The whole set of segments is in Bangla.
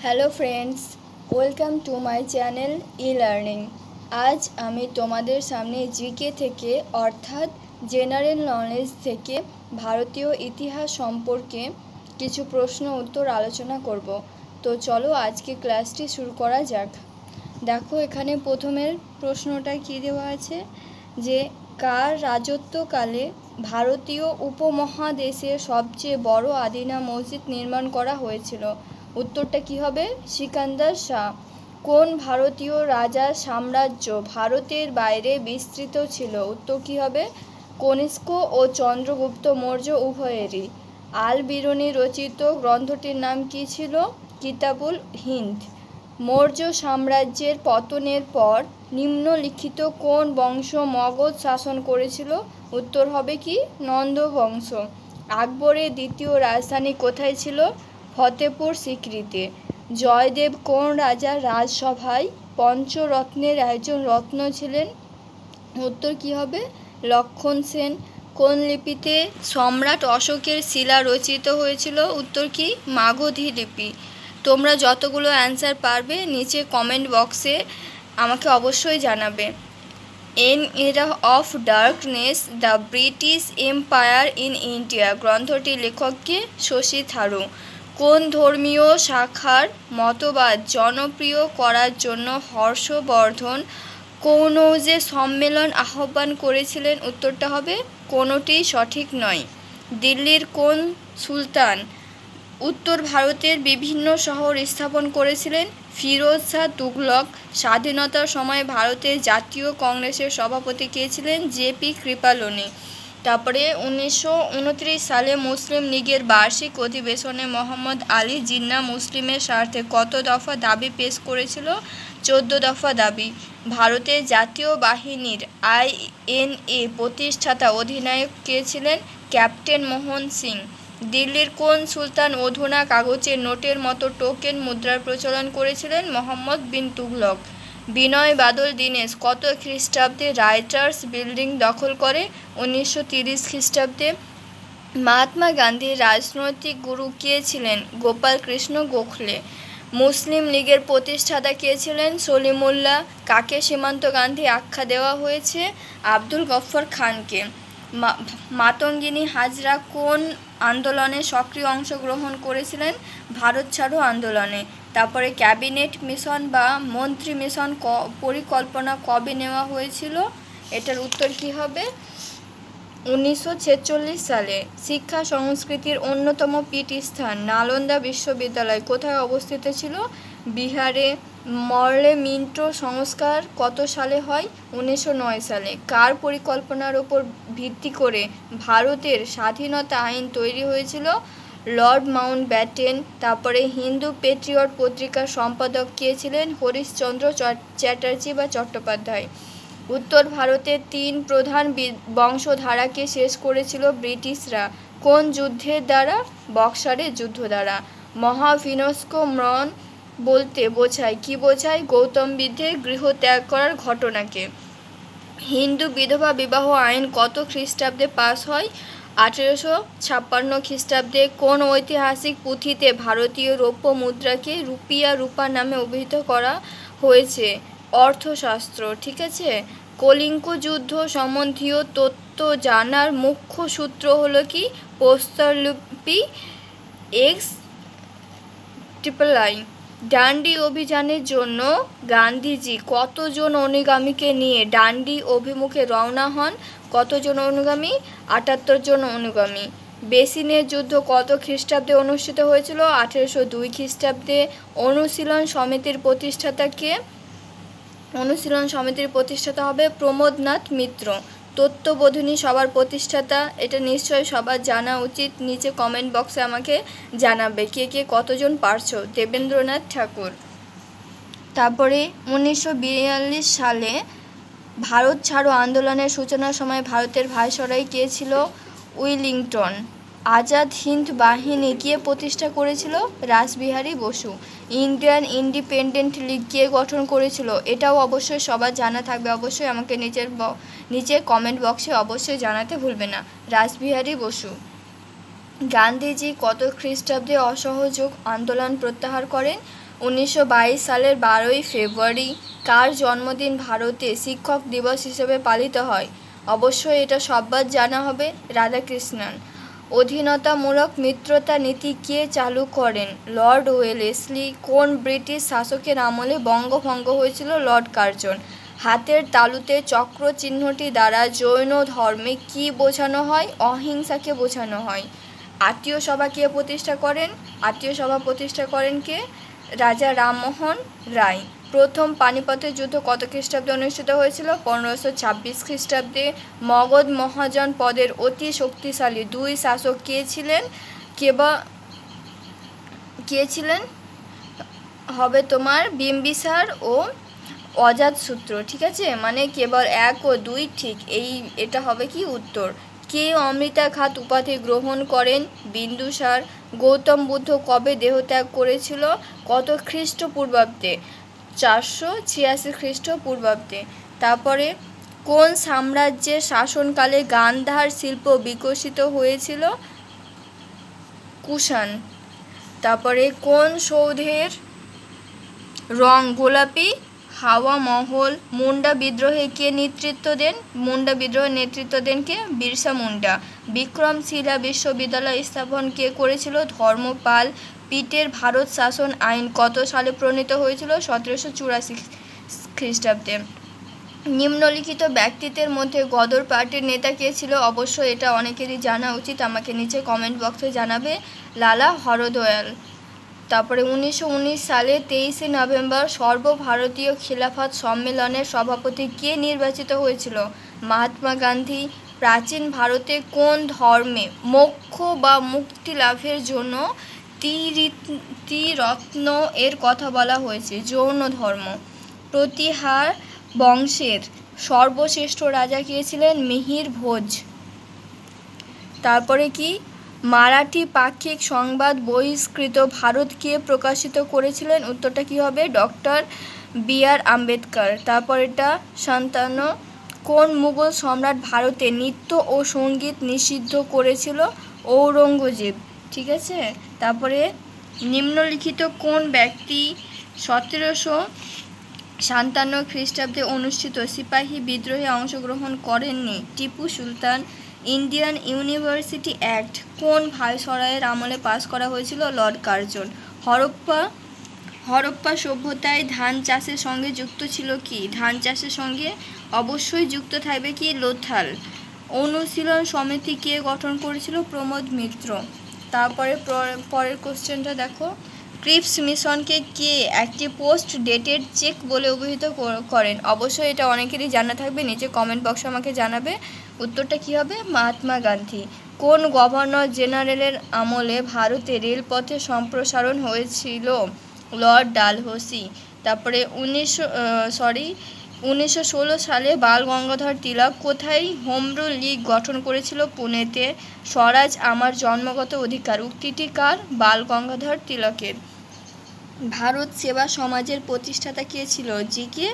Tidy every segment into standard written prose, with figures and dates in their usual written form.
Hello friends, welcome to my channel e learning. আজ আমি তোমাদের সামনে জিকে থেকে অর্থাৎ জেনারেল নলেজ থেকে ভারতীয় ইতিহাস সম্পর্কে কিছু প্রশ্ন উত্তর আলোচনা করব। তো চলো আজকে ক্লাসটি শুরু করা যাক। দেখো এখানে প্রথমের প্রশ্নটা কী দেওয়া আছে যে কার রাজত্বকালে ভারতীয় উপমহাদেশে সবচেয়ে বড় আদিনা মসজিদ নির্মাণ করা হয়েছিল? উত্তরটা কি হবে? সিকান্দার শাহ। কোন ভারতীয় রাজার সাম্রাজ্য ভারতের বাইরে বিস্তৃত ছিল? উত্তর কি হবে? কনিষ্ক ও চন্দ্রগুপ্ত মৌর্য উভয়েরই। আল বিরুনি রচিত গ্রন্থটির নাম কি ছিল? কিতাবুল হিন্দ। মৌর্য সাম্রাজ্যের পতনের পর নিম্নলিখিত কোন বংশ মগধ শাসন করেছিল? উত্তর হবে কি? নন্দ বংশ। আকবরের দ্বিতীয় রাজধানী কোথায় ছিল? ফতেপুর সিক্রিতে। জয়দেব কোন রাজার রাজসভায় পঞ্চরত্নের একজন রত্ন ছিলেন? উত্তর কি হবে? লক্ষণ সেন। কোন লিপিতে সম্রাট অশোকের শিলা রচিত হয়েছিল? উত্তর কি? মাগধী লিপি। তোমরা যতগুলো অ্যান্সার পারবে নিচে কমেন্ট বক্সে আমাকে অবশ্যই জানাবে। An era of darkness the British Empire in India গ্রন্থটির লেখককে? শশী থারুর। কোন ধর্মীয় শাখার মতবাদ জনপ্রিয় করার জন্য হর্ষবর্ধন কনৌজে সম্মেলন আহ্বান করেছিলেন? উত্তরটা হবে কোনোটিই সঠিক নয়। দিল্লির কোন সুলতান উত্তর ভারতের বিভিন্ন শহর স্থাপন করেছিলেন? ফিরোজ শাহ তুগলক। স্বাধীনতার সময় ভারতের জাতীয় কংগ্রেসের সভাপতি কে ছিলেন? জেপি কৃপালনি। তারপরে 1929 সালে মুসলিম লীগের বার্ষিক অধিবেশনে মোহাম্মদ আলী জিন্নাহ মুসলিমের স্বার্থে কত দফা দাবি পেশ করেছিল? 14 দফা দাবি। ভারতের জাতীয় বাহিনীর INA প্রতিষ্ঠাতা অধিনায়ক কে ছিলেন? ক্যাপ্টেন মোহন সিং। দিল্লির কোন সুলতান অধুনা কাগজের নোটের মতো টোকেন মুদ্রার প্রচলন করেছিলেন? মোহাম্মদ বিন তুগলক। বিনয় বাদল দীনেশ কত খ্রিস্টাব্দে রাইটার্স বিল্ডিং দখল করে? 1930 খ্রিস্টাব্দে। মহাত্মা গান্ধীর রাজনৈতিক গুরু কে ছিলেন? গোপাল কৃষ্ণ গোখলে। মুসলিম লীগের প্রতিষ্ঠাতা কে ছিলেন? সলিমুল্লাহ। কাকে সীমান্ত গান্ধী আখ্যা দেওয়া হয়েছে? আব্দুল গফফর খানকে। মাতঙ্গিনী হাজরা কোন আন্দোলনে সক্রিয় অংশগ্রহণ করেছিলেন? ভারত ছাড়ো আন্দোলনে। তারপরে ক্যাবিনেট মিশন বা মন্ত্রী মিশন পরিকল্পনা কবে নেওয়া হয়েছিল? এটার উত্তর কি হবে? 1946 সালে। শিক্ষা সংস্কৃতির অন্যতম পীঠস্থান নালন্দা বিশ্ববিদ্যালয় কোথায় অবস্থিত ছিল? বিহারে। মরলে মিন্টো সংস্কার কত সালে হয়? 1909 সালে। কার পরিকল্পনার ওপর ভিত্তি করে ভারতের স্বাধীনতা আইন তৈরি হয়েছিল? Lord Mountbatten. তারপরে হিন্দু পেট্রিয়ট পত্রিকার সম্পাদক কে ছিলেন? হরিশচন্দ্র চ্যাটার্জি বা চট্টোপাধ্যায়। উত্তর ভারতের 3 প্রধান বংশধারাকে শেষ করেছিল ব্রিটিশরা কোন যুদ্ধের দ্বারা? বক্সারের যুদ্ধ দ্বারা। মহাভিনস্ক ম্রণ বলতে বোঝায় কি বোঝায়? গৌতম বুদ্ধের গৃহত্যাগ করার ঘটনাকে। হিন্দু বিধবা বিবাহ আইন কত খ্রিস্টাব্দে পাস হয়? 1856 খ্রিস্টাব্দে। কোন ঐতিহাসিক পুঁথিতে ভারতীয় রৌপ্য মুদ্রাকে রুপিয়া রূপা নামে অভিহিত করা হয়েছে? অর্থশাস্ত্র। ঠিক আছে। কলিঙ্গ যুদ্ধ সম্বন্ধীয় তথ্য জানার মুখ্য সূত্র হলো কি? প্রস্তরলিপি XIII। ডান্ডি অভিযানের জন্য গান্ধীজি কতজন অনুগামীকে নিয়ে ডান্ডি অভিমুখে রওনা হন? কতজন অনুগামী? 78 জন অনুগামী। বেসিনের যুদ্ধ কত খ্রিস্টাব্দে অনুষ্ঠিত হয়েছিল? 1802 খ্রিস্টাব্দে। অনুশীলন সমিতির প্রতিষ্ঠাতা কে? অনুশীলন সমিতির প্রতিষ্ঠাতা হবে প্রমোদনাথ মিত্র। তত্ত্ববোধিনী সভার প্রতিষ্ঠাতা? এটা নিশ্চয়ই সবার জানা উচিত। নিচে কমেন্ট বক্সে আমাকে জানাবে কে কে কতজন পারছো। দেবেন্দ্রনাথ ঠাকুর। তারপরে 1942 সালে ভারত ছাড়ো আন্দোলনের সূচনার সময় ভারতের ভাইসরয় কে ছিল? উইলিংটন। আজাদ হিন্দ বাহিনী কে প্রতিষ্ঠা করেছিল? রাসবিহারী বসু। ইন্ডিয়ান ইন্ডিপেন্ডেন্ট লীগ কে গঠন করেছিল? এটাও অবশ্যই সবার জানা থাকবে। অবশ্যই আমাকে নিচে কমেন্ট বক্সে অবশ্যই জানাতে ভুলবে না। রাসবিহারী বসু। গান্ধীজি কত খ্রিস্টাব্দে অসহযোগ আন্দোলন প্রত্যাহার করেন? 1922 সালের 12ই ফেব্রুয়ারি কার জন্মদিন ভারতে শিক্ষক দিবস হিসেবে পালিত হয়? অবশ্যই এটা সবার জানা হবে, রাধাকৃষ্ণন। অধীনতামূলক মিত্রতা নীতি কে চালু করেন? Lord Wellesley. কোন ব্রিটিশ শাসকের আমলে বঙ্গভঙ্গ হয়েছিল? Lord Curzon. হাতের তালুতে চক্র চিহ্নটি দ্বারা জৈন ধর্মে কি বোঝানো হয়? অহিংসাকে বোঝানো হয়। আত্মীয় সভা কে প্রতিষ্ঠা করেন? আত্মীয় সভা প্রতিষ্ঠা করেন কে? রাজা রামমোহন রায়। প্রথম পানিপথের যুদ্ধ কত খ্রিস্টাব্দে অনুষ্ঠিত হয়েছিল? 1526 খ্রিস্টাব্দে। মগধ মহাজন পদের অতি শক্তিশালী দুই শাসক কে ছিলেন? কে ছিলেন? হবে তোমার বিম্বিসার ও অজাতশত্রু। ঠিক আছে, মানে কেবল 1 ও 2 ঠিক, এটা হবে কি উত্তর। কে অমৃতাঘাত উপাধি গ্রহণ করেন? বিন্দুসার। গৌতম বুদ্ধ কবে দেহত্যাগ করেছিল? কত খ্রিস্টপূর্বাব্দে? 486 খ্রিস্টপূর্বাব্দে। তারপরে কোন সাম্রাজ্যের শাসনকালে গান্ধার শিল্প বিকশিত হয়েছিল? কুষাণ। তারপরে কোন সৌধের রং গোলাপি? হাওয়া মহল। মুন্ডা বিদ্রোহে কে নেতৃত্ব দেন? মুন্ডা বিদ্রোহের নেতৃত্ব দেন কে? বিরসা মুন্ডা। বিক্রমশিলা বিশ্ববিদ্যালয় স্থাপন কে করেছিল? ধর্মপাল। পিটের ভারত শাসন আইন কত সালে প্রণীত হয়েছিল? 1784 খ্রিস্টাব্দে। নিম্নলিখিত ব্যক্তিত্বের মধ্যে গদর পার্টির নেতা কে ছিল? অবশ্যই এটা অনেকেরই জানা উচিত, আমাকে নিচে কমেন্ট বক্সে জানাবে। লালা হরদয়াল। তারপরে 1919 সালে 23শে নভেম্বর সর্বভারতীয় খিলাফত সম্মেলনের সভাপতি কে নির্বাচিত হয়েছিল? মহাত্মা গান্ধী। প্রাচীন ভারতে কোন ধর্মে মোক্ষ বা মুক্তি লাভের জন্য ত্রিরত্ন এর কথা বলা হয়েছে? জৈন ধর্ম। প্রতিহার বংশের সর্বশ্রেষ্ঠ রাজা কে ছিলেন? মিহির ভোজ। তারপরে কি মারাঠি পাক্ষিক সংবাদ বহিষ্কৃত ভারত কে প্রকাশিত করেছিলেন? উত্তরটা কি হবে? Doctor B R. আম্বেদকর। তারপর এটা 57। কোন মুঘল সম্রাট ভারতে নৃত্য ও সঙ্গীত নিষিদ্ধ করেছিল? ঔরঙ্গজেব। ঠিক আছে, তারপরে নিম্নলিখিত কোন ব্যক্তি 1757 খ্রিস্টাব্দে অনুষ্ঠিত সিপাহী বিদ্রোহে অংশগ্রহণ করেননি? Tipu Sultan. Indian university act কোন ভাইসরয়ের আমলে পাস করা হয়েছিল? Lord Curzon. হরপ্পা সভ্যতায় ধান চাষের সঙ্গে যুক্ত ছিল কি? ধান চাষের সঙ্গে অবশ্যই যুক্ত থাকবে কি? লোথাল। অনুশীলন সমিতি কে গঠন করেছিল? প্রমোদ মিত্র। তারপরে পরের কোশ্চেনটা দেখো, ক্রিপস মিশনকে কে একটি পোস্ট ডেটেড চেক বলে অভিহিত করেন? অবশ্যই এটা অনেকেরই জানা থাকবে, নিচে কমেন্ট বক্সে আমাকে জানাবে। উত্তরটা কি হবে? মহাত্মা গান্ধী। কোন গভর্নর জেনারেলের আমলে ভারতে রেলপথে সম্প্রসারণ হয়েছিল? লর্ড ডালহৌসি। তারপরে 1916 সালে বাল গঙ্গাধর তিলক কোথায় হোম রুল লীগ গঠন করেছিল? পুনেতে। স্বরাজ আমার জন্মগত অধিকার উক্তিটি কার? বাল গঙ্গাধর তিলকের। ভারত সেবা সমাজের প্রতিষ্ঠাতা কে ছিল? জি.কে.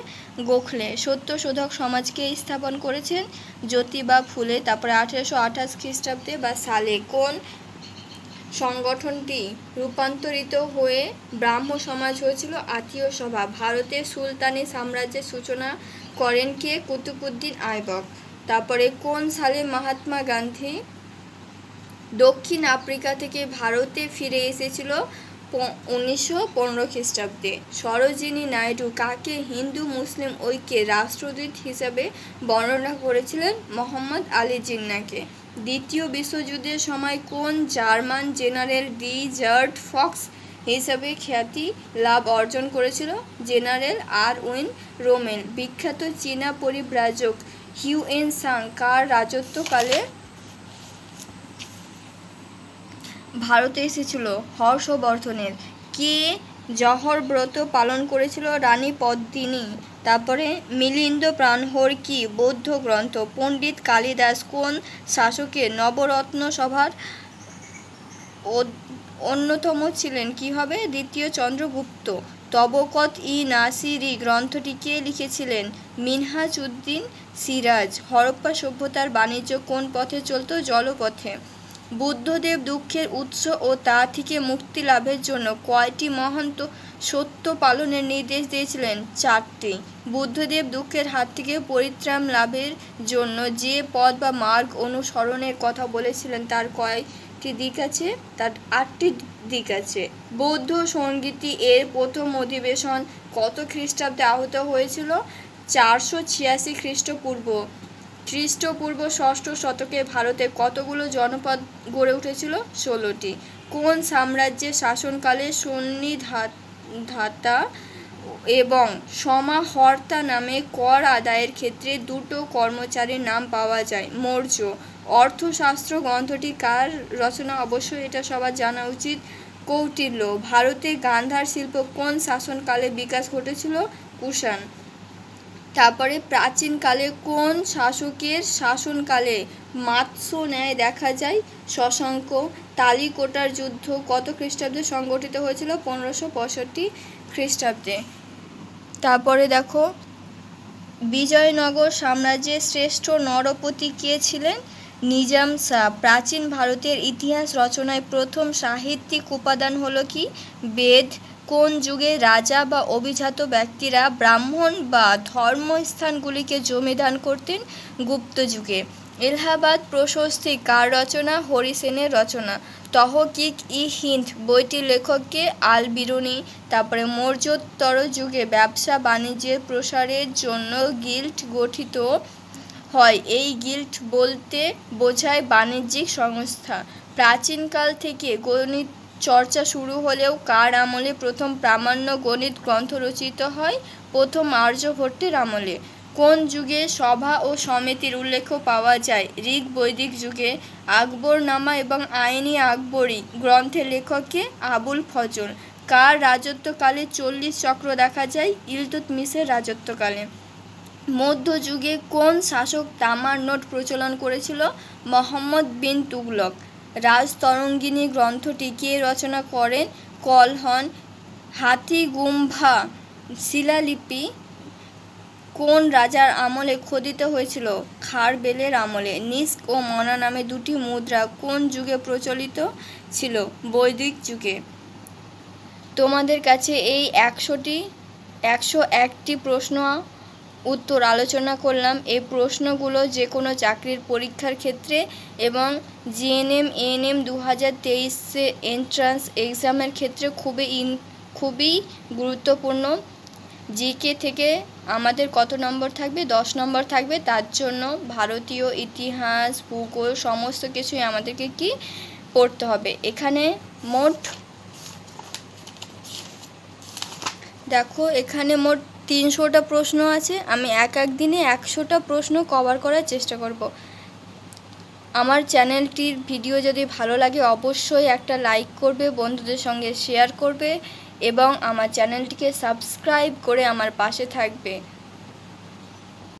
গোখলে। সত্যশোধক সমাজকে স্থাপন করেছেন? জ্যোতিবা ফুলে। তারপরে 1828 খ্রিস্টাব্দে বা সালে কোন সংগঠনটি রূপান্তরিত হয়ে ব্রাহ্ম সমাজ হয়েছিল? আত্মীয় সভা। ভারতের সুলতানি সাম্রাজ্যের সূচনা করেন কে? কুতুবউদ্দিন আইবক। তারপরে কোন সালে মহাত্মা গান্ধী দক্ষিণ আফ্রিকা থেকে ভারতে ফিরে এসেছিল? 1915 খ্রিস্টাব্দে। সরোজিনী নাইডু কাকে হিন্দু মুসলিম ঐক্যের রাষ্ট্রদূত হিসাবে বর্ণনা করেছিলেন? মোহাম্মদ আলী জিন্নাহকে। দ্বিতীয় বিশ্বযুদ্ধের সময় কোন জার্মান জেনারেল রিচার্ড ফক্স হিসাবে খ্যাতি লাভ অর্জন করেছিল? General Irwin Rommel. বিখ্যাত চীনা পরিব্রাজক হিউয়েন সাং কার রাজত্বকালে ভারতে এসেছিল? হর্ষবর্ধনের। কে জহর ব্রত পালন করেছিল? রানী পদ্মিনী। তারপরে মিলিন্দ প্রাণহর কি বৌদ্ধ গ্রন্থ? পণ্ডিত কালিদাস। কোন শাসকের নবরত্ন সভার অন্যতম ছিলেন? কি হবে? দ্বিতীয় চন্দ্রগুপ্ত। তবকত-ই-নাসিরি গ্রন্থটি কে লিখেছিলেন? মিনহাজ উদ্দিন সিরাজ। হরপ্পা সভ্যতার বাণিজ্য কোন পথে চলত? জলপথে। বুদ্ধদেব দুঃখের উৎস ও তা থেকে মুক্তি লাভের জন্য কয়টি মহান সত্য পালনের নির্দেশ দিয়েছিলেন? 4টি। বুদ্ধদেব দুঃখের হাত থেকে পরিত্রাণ লাভের জন্য যে পথ বা মার্গ অনুসরণের কথা বলেছিলেন তার কয়টি দিক আছে? তার 8টি দিক আছে। বৌদ্ধ সংগীতি এর প্রথম অধিবেশন কত খ্রিস্টাব্দে আহত হয়েছিল? 486 খ্রিস্টপূর্ব ষষ্ঠ শতকে ভারতে কতগুলো জনপদ গড়ে উঠেছিল? 16টি। কোন সাম্রাজ্যের শাসনকালে সন্নিধাতা এবং সমাহর্তা নামে কর আদায়ের ক্ষেত্রে দুটো কর্মচারীর নাম পাওয়া যায়? মৌর্য। অর্থশাস্ত্র গ্রন্থটি কার রচনা? অবশ্যই এটা সবার জানা উচিত, কৌটিল্য। ভারতে গান্ধার শিল্প কোন শাসনকালে বিকাশ ঘটেছিল? কুষাণ। তারপরে প্রাচীনকালে কোন শাসকের শাসনকালে মাৎস্য ন্যায় দেখা যায়? শশাঙ্ক। তালিকোটার যুদ্ধ কত খ্রিস্টাব্দে সংগঠিত হয়েছিল? 1565 খ্রিস্টাব্দে। তারপরে দেখো, বিজয়নগর সাম্রাজ্যের শ্রেষ্ঠ নরপতি কে ছিলেন? নিজাম শাহ। প্রাচীন ভারতের ইতিহাস রচনায় প্রথম সাহিত্যিক উপাদান হলো কি? বেদ। কোন যুগে রাজা বা অভিজাত ব্যক্তিরা ব্রাহ্মণ বা ধর্মস্থানগুলিকে জমি দান করতেন? গুপ্ত যুগে। এলাহাবাদ প্রশস্তি কার রচনা? হরিসেনের রচনা। তহকিক-ই-হিন্দ বইটির লেখক কে? আল বিরুনি। তারপরে মৌর্যোত্তর যুগে ব্যবসা বাণিজ্যের প্রসারের জন্য গিল্ড গঠিত হয়। এই গিল্ড বলতে বোঝায় বাণিজ্যিক সংস্থা। প্রাচীনকাল থেকে গণিত চর্চা শুরু হলেও কার আমলে প্রথম প্রামাণ্য গণিত গ্রন্থ রচিত হয়? প্রথম আর্যভট্টের আমলে। কোন যুগে সভা ও সমিতির উল্লেখ পাওয়া যায়? ঋগ বৈদিক যুগে। আকবরনামা এবং আইনি আকবরী গ্রন্থের লেখক কে? আবুল ফজল। কার রাজত্বকালে 40 চক্র দেখা যায়? ইলতুৎমিশের রাজত্বকালে। মধ্যযুগে কোন শাসক তামার নোট প্রচলন করেছিল? মোহাম্মদ বিন তুগলক। রাজতরঙ্গিনী গ্রন্থটি কে রচনা করেন? কলহন। হাথিগুম্ফা শিলালিপি কোন রাজার আমলে খোদিত হয়েছিল? খারবেলের আমলে। নিস্ক ও মনা নামে দুটি মুদ্রা কোন যুগে প্রচলিত ছিল? বৈদিক যুগে। তোমাদের কাছে এই 101টি প্রশ্ন উত্তর আলোচনা করলাম। এই প্রশ্নগুলো যে কোনো চাকরির পরীক্ষার ক্ষেত্রে এবং জিএনএম এএনএম 2023 এন্ট্রান্স এক্সামের ক্ষেত্রে খুবই গুরুত্বপূর্ণ। জিকে থেকে আমাদের কত নম্বর থাকবে? 10 নম্বর থাকবে। তার জন্য ভারতীয় ইতিহাস, ভূগোল সমস্ত কিছুই আমাদেরকে কি পড়তে হবে। এখানে মোট 300টা প্রশ্ন আছে। আমি এক দিনে 100টা প্রশ্ন কভার করার চেষ্টা করব। আমার চ্যানেলটির ভিডিও যদি ভালো লাগে অবশ্যই একটা লাইক করবে, বন্ধুদের সঙ্গে শেয়ার করবে এবং আমার চ্যানেলটিকে সাবস্ক্রাইব করে আমার পাশে থাকবে।